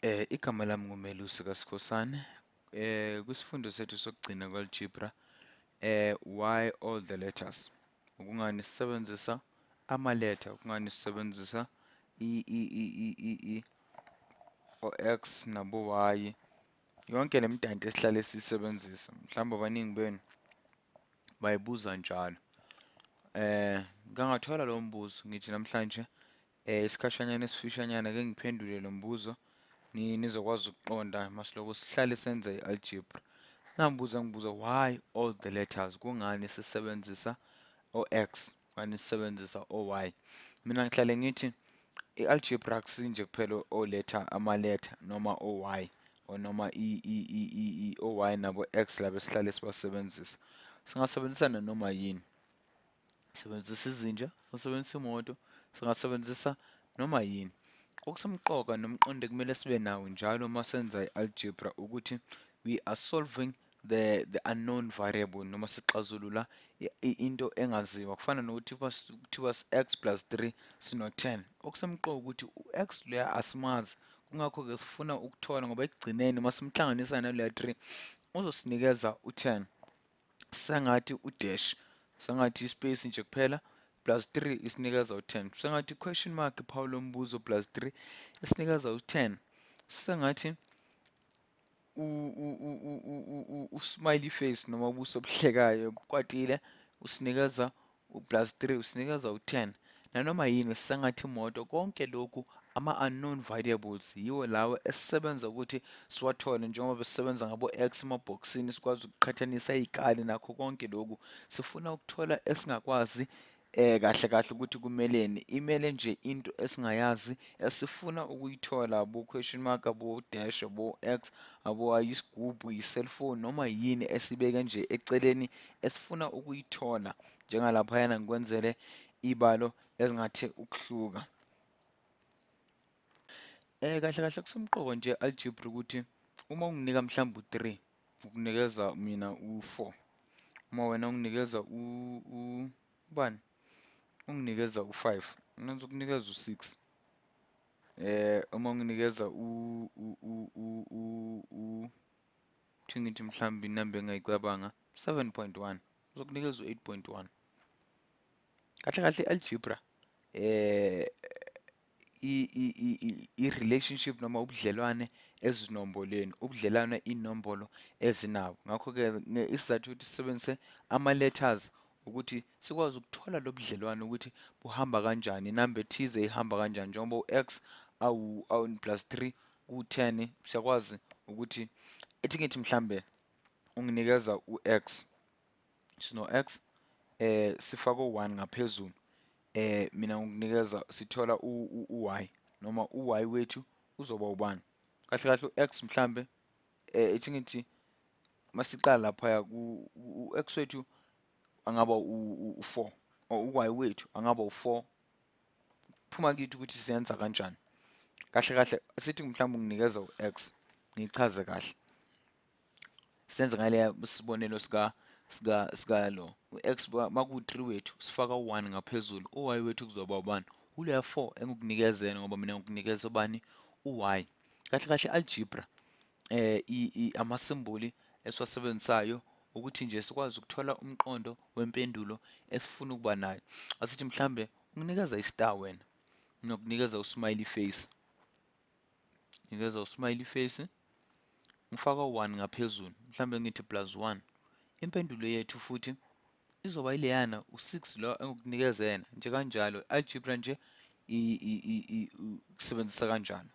Igama lami nguMelusi kaSkhosana. Kwisifundo sethu sokugcina kwa-algebra, why all the letters? Ukungani sisebenzisa ama-letter, ukungani sisebenzisa o-X nabo-Y. Yonke le midanti esihlale siyisebenzisa. Mhlawumbe abaningi benu bayibuza njalo. Ngangathola lo mbuzo ngithi namhlanje isikhashanyana esifishanyana ake ngiphendule lo mbuzo nizokwazi ukuqonda masiloko sihlale senza i-algebra. Ngibuza why all the letters? Kungani sisebenzisa o-X, kungani sisebenzisa o-Y? Mina ngihlale ngithi i-algebra akusinje kuphela ama-letter noma o-Y or noma o-Y nabo-X laba esihlale sibasebenzisa. Singasebenzisa nanoma yini. Sisebenzisa izinja, singasebenzisa imoto, singasebenzisa noma yini. Okusemqoka nomqondo kumele sibe nawo njalo uma senza i-algebra ukuthi we are solving the unknown variable noma sixazulula into engaziwa. Kufana nokuthi kuthiwa x plus 3 sino-10. Okusemqoka ukuthi u-x loya asimazi. Kungakho-ke sifuna ukuthola ngoba ekugcineni uma simhlanganisa naleya 3 uzosinikeza u-10. Sengathi u-dash, sengathi ispace nje kuphela plus 3 isinikeza u-10. Sengathi question mark iphawu lombuzo plus 3 isinikeza u-10. Sengathi u-smiley face noma ubuso obuhlekayo bukwatile usinikeza u-plus 3 usinikeza u-10. Nanoma yini sengathi imoto, konke lokhu ama-unknown variables yiwo lawo esisebenza ukuthi siwathole njengoba sisebenza ngabo-X emabhokisini sikwazi ukuqhathanisa iy'kali nakho konke lokhu. Sifuna ukuthola esingakwazi kahle kahle ukuthi kumeleni. Imele nje into esingayazi esifuna ukuyithola, abo-question mark, abo-dash, abo-X, abo-Y, isigubhu, i-cellphone noma yini esibeke nje eceleni esifuna ukuyithola. Njengalaphayana ngikwenzele ibalo ezingathi ukuhluka. Kahle kahle kusemqoka nje algebra ukuthi uma unginika mhlawumbe u-3 ukunikeza mina u-4. Uma wena unginikeza ubani? Unginikeza u-5, mina ngizokunikeza u-6. Uma unginikeza kuthi ngithi mhlawumbe inamba engayicabanga 7.1 uzokunikeza u-8.1. Kahle kahle i-algebra i-relationship noma ubudlelwane ezinombolweni, ubudlelwane inombolo ezinabo. Ngakho-ke isizathu ukuthi sisebenzise ama-letters ukuthi sikwazi ukuthola lo budlelwane ukuthi buhamba kanjani, inamba ethize ihamba kanjani. Njengoba u-X plus 3 ku-10, siyakwazi ukuthi ethi ngithi mhlambe unginikeza u-X, sino-X sifake u-1 ngaphezulu. Mina ngikunikeza sithola u-Y noma u-Y wethu uzoba ubani? Kahle kahle u-X mhlambe ethi ngithi masiqala laphaya u-X wethu angaba u-4 or u-Y wethu angaba u-4. Kuphuma kithi ukuthi siyenza kanjani. Kahle kahle sithi mhlawumbe unginikeza u-X, ngichaze kahle. Senze ngale sibonelo sika lo u-X maku-3 wethu sifaka u-1 ngaphezulu, u-Y wethu kuzoba ubani? Uleya 4 engikunikeza yena ngoba mina ngikunikeza ubani? U-Y. Kahle kahle algebra ama-symbol esiwasebenzisayo ukuthi nje sikwazi ukuthola umqondo wempendulo esifuna ukuba nayo. Asithi mhlambe unginikeza i-star wena, nginokunikeza u-smiley face. Nginikeza u-smiley face, ngifaka u-1 ngaphezulu, mhlambe ngithi plus 1. Impendulo yethu futhi izoba ileyana u-6 lo engikunikeza yena. Nje kanjalo algebra nje kusebenzisa kanjalo.